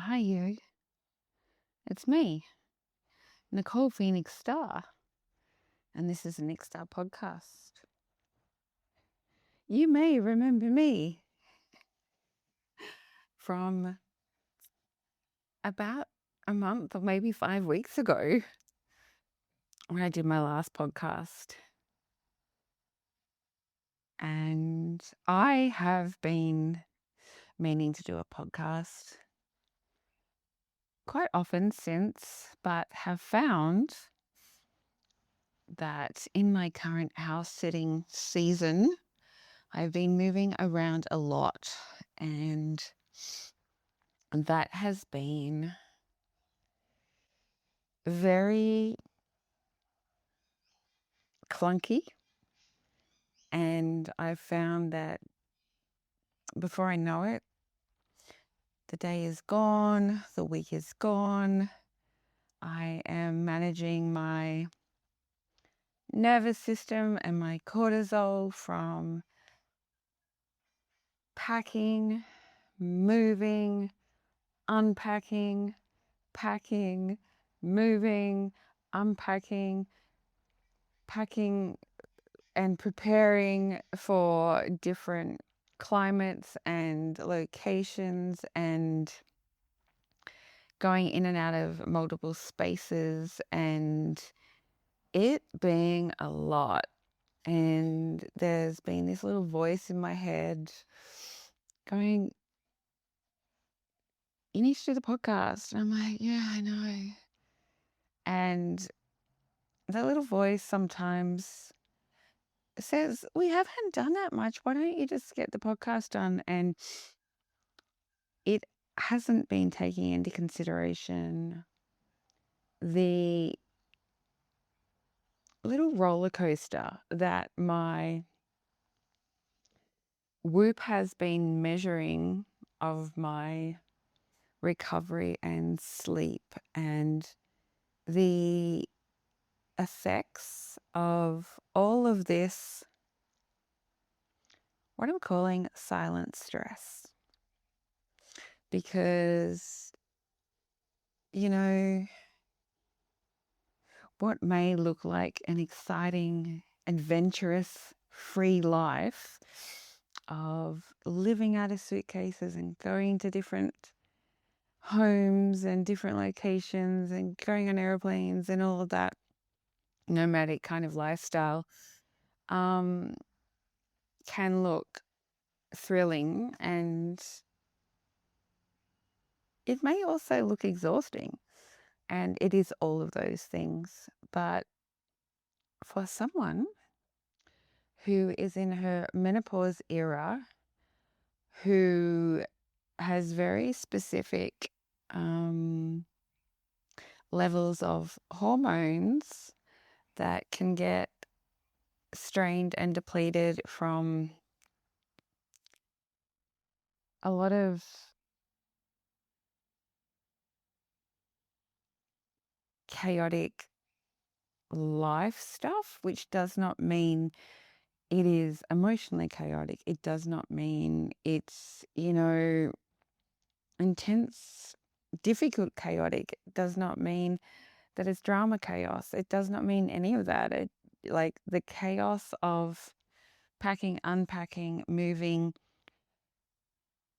Hi, you. It's me, Nicole Phoenix Star, and this is a Nick Star podcast. You may remember me from about a month or maybe 5 weeks ago when I did my last podcast. And I have been meaning to do a podcast quite often since, but have found that in my current house sitting season, I've been moving around a lot, and that has been very clunky. And I've found that before I know it, the day is gone, the week is gone. I am managing my nervous system and my cortisol from packing, moving, unpacking, packing, moving, unpacking, packing, and preparing for different climates and locations and going in and out of multiple spaces, and it being a lot. And there's been this little voice in my head going, "You need to do the podcast." And I'm like, "Yeah, I know." And that little voice sometimes says, "We haven't done that much. Why don't you just get the podcast done?" And it hasn't been taking into consideration the little roller coaster that my Whoop has been measuring of my recovery and sleep, and the effects of all of this, what I'm calling silent stress. Because, you know, what may look like an exciting, adventurous, free life of living out of suitcases and going to different homes and different locations and going on airplanes and all of that nomadic kind of lifestyle can look thrilling, and it may also look exhausting, and it is all of those things. But for someone who is in her menopause era, who has very specific levels of hormones that can get strained and depleted from a lot of chaotic life stuff, which does not mean it is emotionally chaotic. It does not mean it's, intense, difficult, chaotic. It does not mean that it's drama chaos. It does not mean any of that. Like the chaos of packing, unpacking, moving,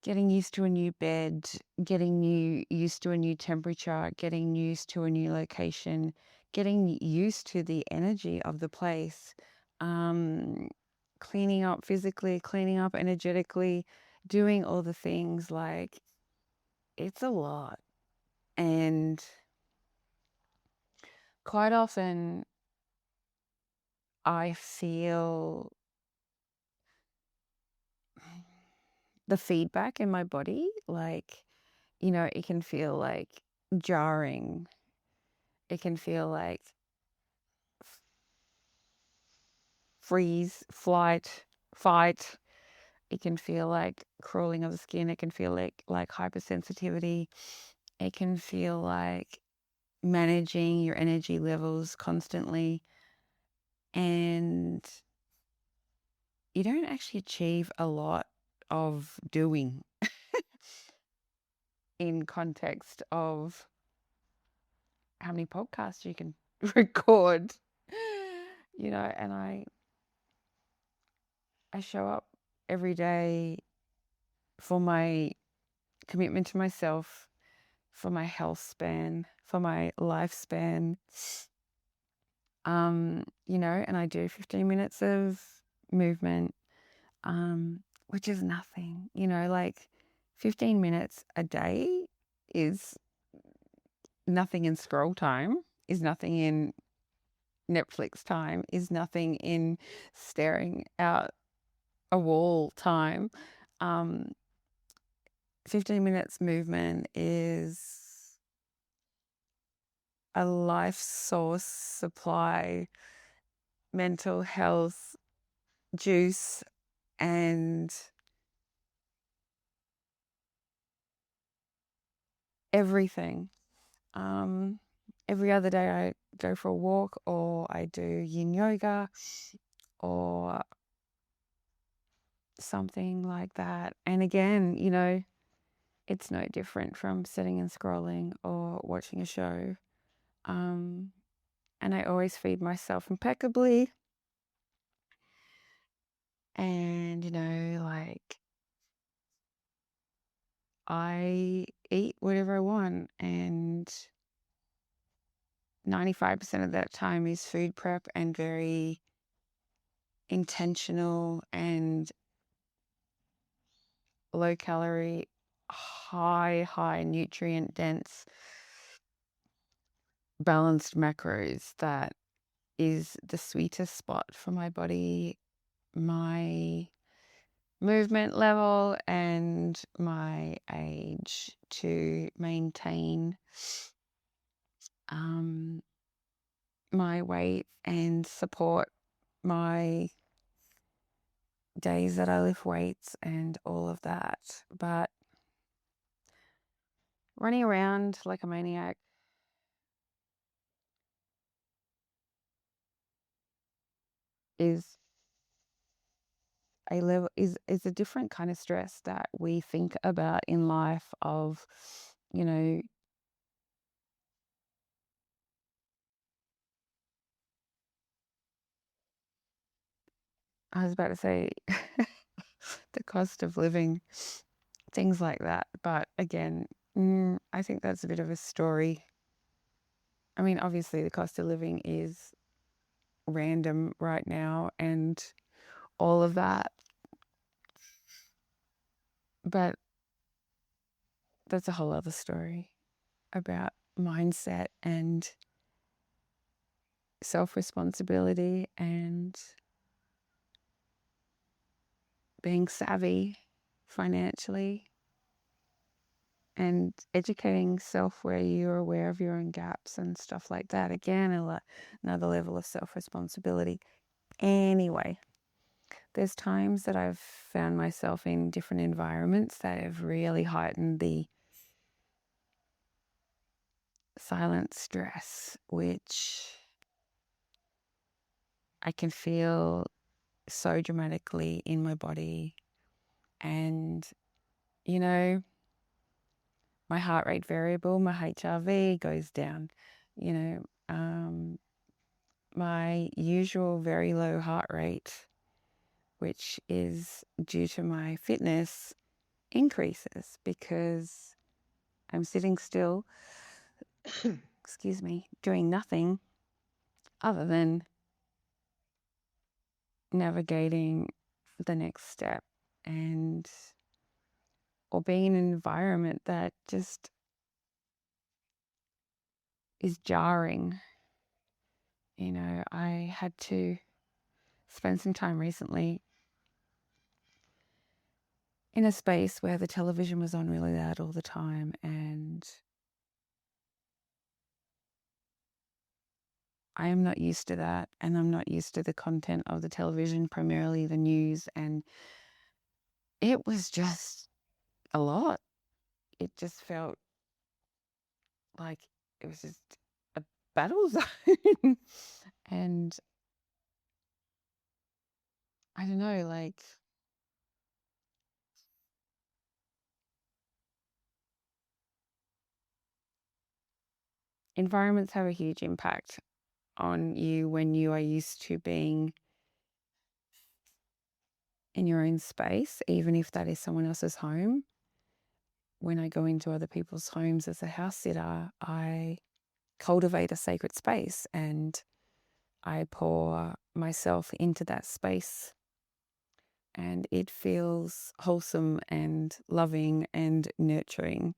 getting used to a new bed, getting used to a new temperature, getting used to a new location, getting used to the energy of the place, cleaning up physically, cleaning up energetically, doing all the things. Like, it's a lot. And quite often I feel the feedback in my body, like, it can feel like jarring. It can feel like freeze, flight, fight. It can feel like crawling of the skin. It can feel like hypersensitivity. It can feel like managing your energy levels constantly, and you don't actually achieve a lot of doing. in context of how many podcasts you can record, and I show up every day for my commitment to myself, for my health span, for my lifespan. And I do 15 minutes of movement, which is nothing, like 15 minutes a day is nothing in scroll time, is nothing in Netflix time, is nothing in staring out a wall time. Um, 15 minutes movement is a life source supply, mental health juice, and everything. Every other day I go for a walk, or I do yin yoga or something like that. And again, it's no different from sitting and scrolling or watching a show. And I always feed myself impeccably. And, like I eat whatever I want, and 95% of that time is food prep and very intentional and low calorie, high nutrient dense, balanced macros. That is the sweetest spot for my body, my movement level, and my age, to maintain my weight and support my days that I lift weights and all of that. But running around like a maniac is is a different kind of stress that we think about in life of, you know, I was about to say the cost of living, things like that. But again, I think that's a bit of a story. I mean, obviously the cost of living is random right now and all of that. But that's a whole other story about mindset and self-responsibility and being savvy financially and educating self where you're aware of your own gaps and stuff like that. Again, another level of self-responsibility. Anyway, there's times that I've found myself in different environments that have really heightened the silent stress, which I can feel so dramatically in my body. And, my heart rate variable, my HRV goes down. My usual very low heart rate, which is due to my fitness, increases because I'm sitting still, excuse me, doing nothing other than navigating the next step or being in an environment that just is jarring. I had to spend some time recently in a space where the television was on really loud all the time, and I am not used to that, and I'm not used to the content of the television, primarily the news, and it was just a lot. It just felt like it was just a battle zone. And I don't know, like environments have a huge impact on you when you are used to being in your own space, even if that is someone else's home. When I go into other people's homes as a house sitter, I cultivate a sacred space and I pour myself into that space, and it feels wholesome and loving and nurturing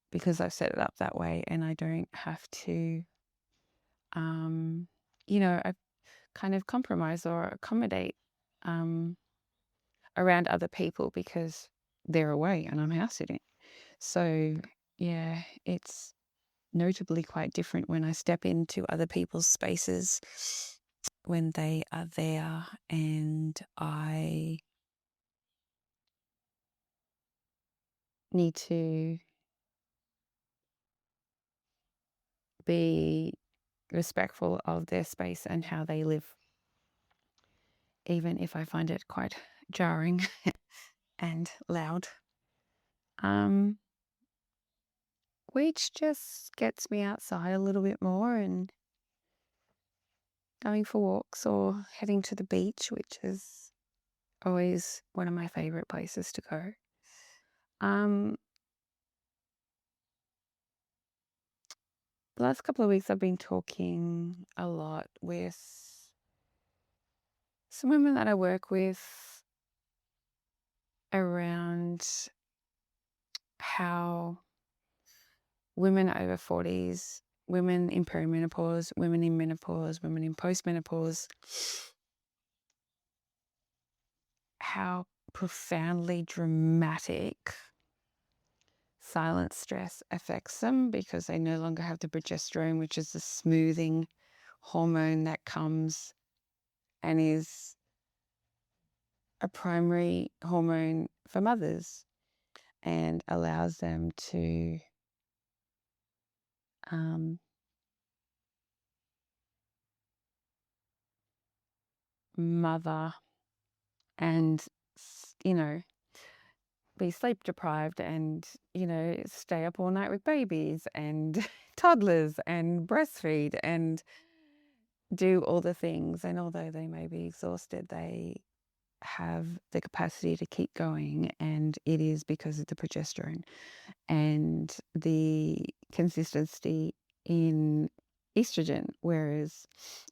because I've set it up that way, and I don't have to, I kind of compromise or accommodate around other people because they're away and I'm house sitting. So, yeah, it's notably quite different when I step into other people's spaces when they are there, and I need to be respectful of their space and how they live, even if I find it quite jarring and loud. Which just gets me outside a little bit more and going for walks or heading to the beach, which is always one of my favorite places to go. Um, the last couple of weeks, I've been talking a lot with some women that I work with around how women over 40s, women in perimenopause, women in menopause, women in postmenopause, how profoundly dramatic silent stress affects them because they no longer have the progesterone, which is the smoothing hormone that comes and is a primary hormone for mothers and allows them to mother and, be sleep deprived and, stay up all night with babies and toddlers and breastfeed and do all the things. And although they may be exhausted, they have the capacity to keep going, and it is because of the progesterone and the consistency in estrogen, whereas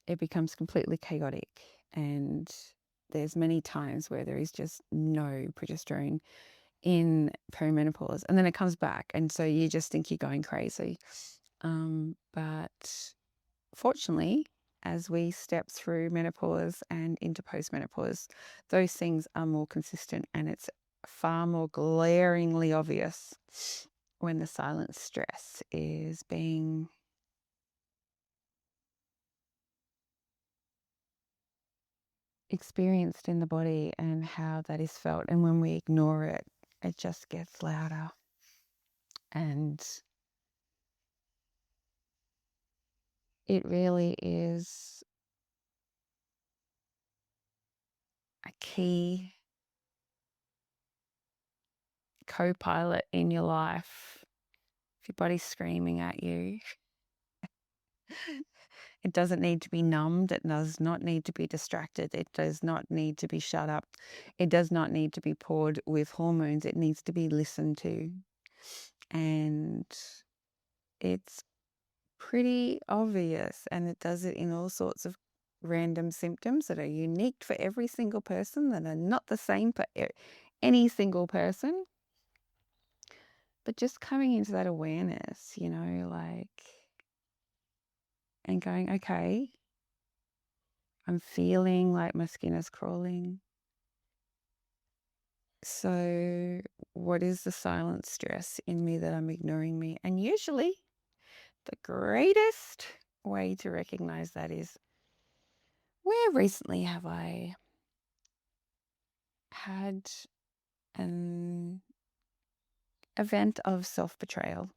it becomes completely chaotic, and there's many times where there is just no progesterone in perimenopause, and then it comes back, and so you just think you're going crazy. But fortunately, as we step through menopause and into postmenopause, those things are more consistent, and it's far more glaringly obvious when the silent stress is being experienced in the body and how that is felt. And when we ignore it, it just gets louder. And it really is a key co-pilot in your life. If your body's screaming at you, it doesn't need to be numbed. It does not need to be distracted. It does not need to be shut up. It does not need to be poured with hormones. It needs to be listened to. And it's pretty obvious, and it does it in all sorts of random symptoms that are unique for every single person, that are not the same for any single person. But just coming into that awareness, and going, okay, I'm feeling like my skin is crawling. So what is the silent stress in me that I'm ignoring me? And usually the greatest way to recognize that is, where recently have I had an event of self-betrayal?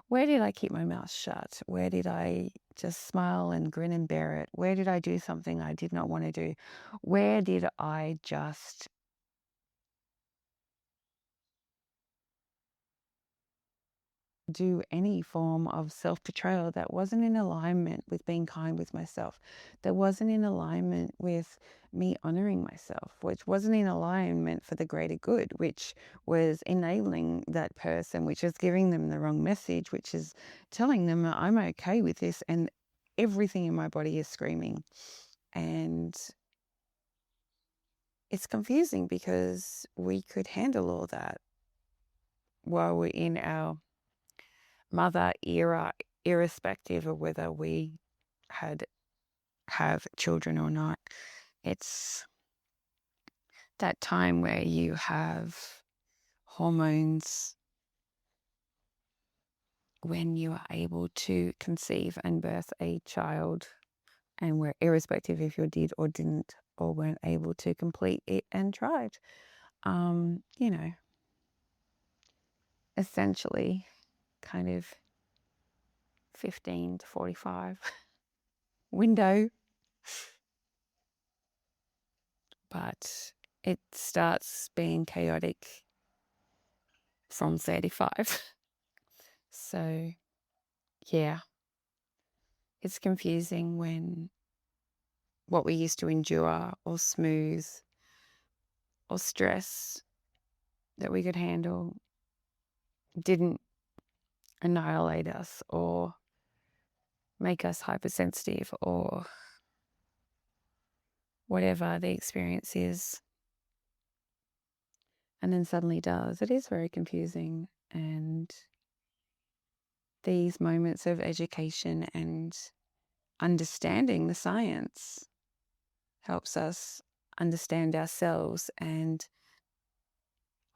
Where did I keep my mouth shut? Where did I just smile and grin and bear it? Where did I do something I did not want to do? Where did I just do any form of self-betrayal that wasn't in alignment with being kind with myself, that wasn't in alignment with me honoring myself, which wasn't in alignment for the greater good, which was enabling that person, which is giving them the wrong message, which is telling them I'm okay with this, and everything in my body is screaming. And it's confusing because we could handle all that while we're in our mother era, irrespective of whether we have children or not. It's that time where you have hormones, when you are able to conceive and birth a child, and we're irrespective if you did or didn't or weren't able to complete it and tried. You know, essentially kind of 15 to 45 window, but it starts being chaotic from 35. So, yeah, it's confusing when what we used to endure or smooth or stress that we could handle didn't annihilate us or make us hypersensitive or whatever the experience is, and then suddenly does. It is very confusing. And these moments of education and understanding the science helps us understand ourselves, and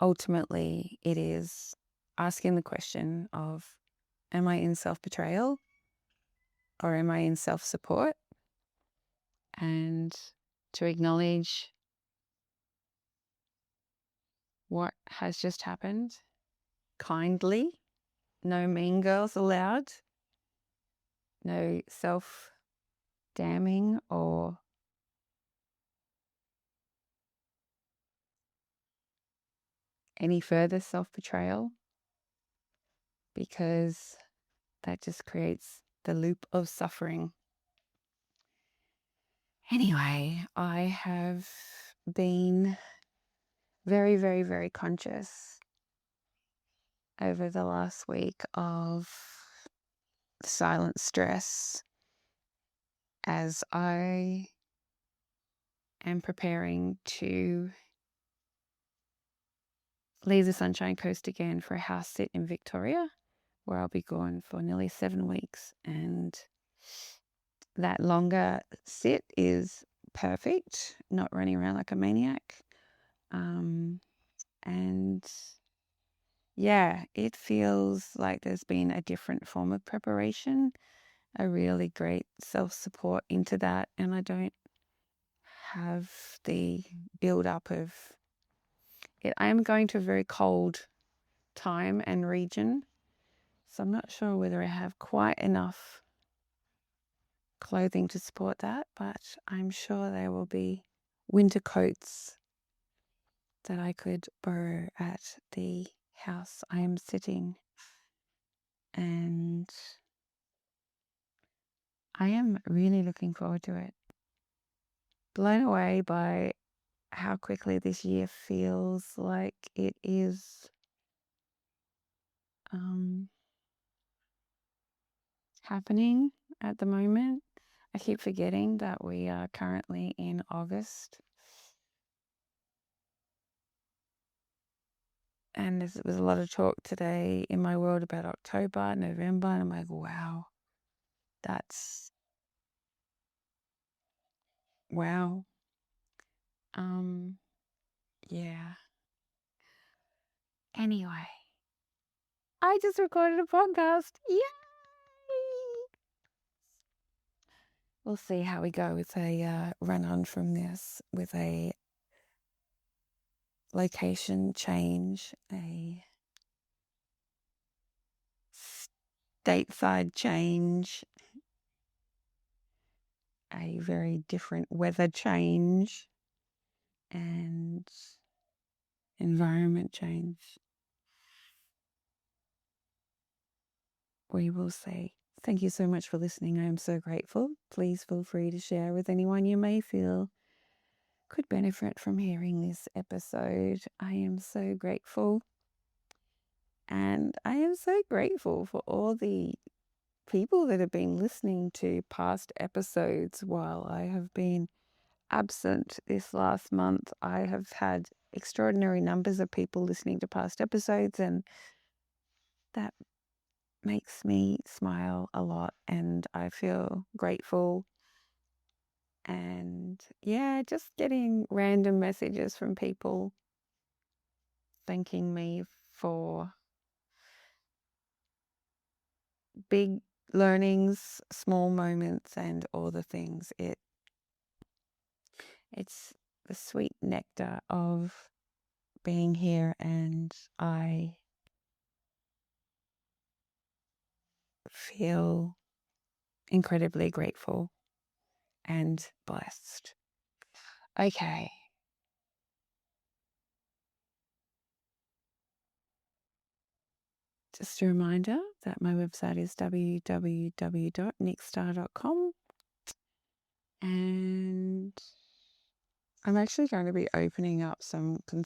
ultimately it is asking the question of, am I in self-betrayal or am I in self-support? And to acknowledge what has just happened kindly. No mean girls allowed. No self-damning or any further self-betrayal, because that just creates the loop of suffering. Anyway, I have been very, very, very conscious over the last week of silent stress as I am preparing to leave the Sunshine Coast again for a house sit in Victoria, where I'll be gone for nearly 7 weeks. And that longer sit is perfect, not running around like a maniac. And yeah, it feels like there's been a different form of preparation, a really great self-support into that. And I don't have the build-up of it. I am going to a very cold time and region, so I'm not sure whether I have quite enough clothing to support that, but I'm sure there will be winter coats that I could borrow at the house I am sitting. And I am really looking forward to it. Blown away by how quickly this year feels like it is happening at the moment. I keep forgetting that we are currently in August. And there was a lot of talk today in my world about October, November, and I'm like, wow, that's wow. Yeah. Anyway, I just recorded a podcast. Yay! We'll see how we go with a run on from this, with a location change, a stateside change, a very different weather change, and environment change. we will see. Thank you so much for listening. I am so grateful. Please feel free to share with anyone you may feel could benefit from hearing this episode. I am so grateful. And I am so grateful for all the people that have been listening to past episodes while I have been absent this last month. I have had extraordinary numbers of people listening to past episodes, and that makes me smile a lot, and I feel grateful. And yeah, just getting random messages from people thanking me for big learnings, small moments, and all the things. It's the sweet nectar of being here, and I feel incredibly grateful and blessed. Okay. Just a reminder that my website is www.nickstar.com, and I'm actually going to be opening up some some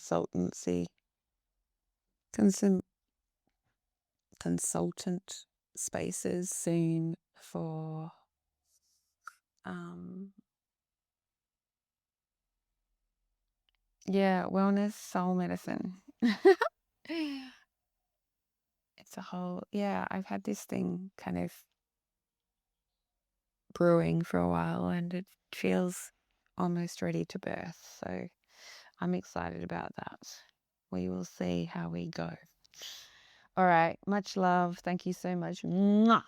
consultant spaces soon for wellness, soul medicine. It's a whole, I've had this thing kind of brewing for a while, and it feels almost ready to birth. So I'm excited about that. We will see how we go. All right. Much love. Thank you so much. Mwah.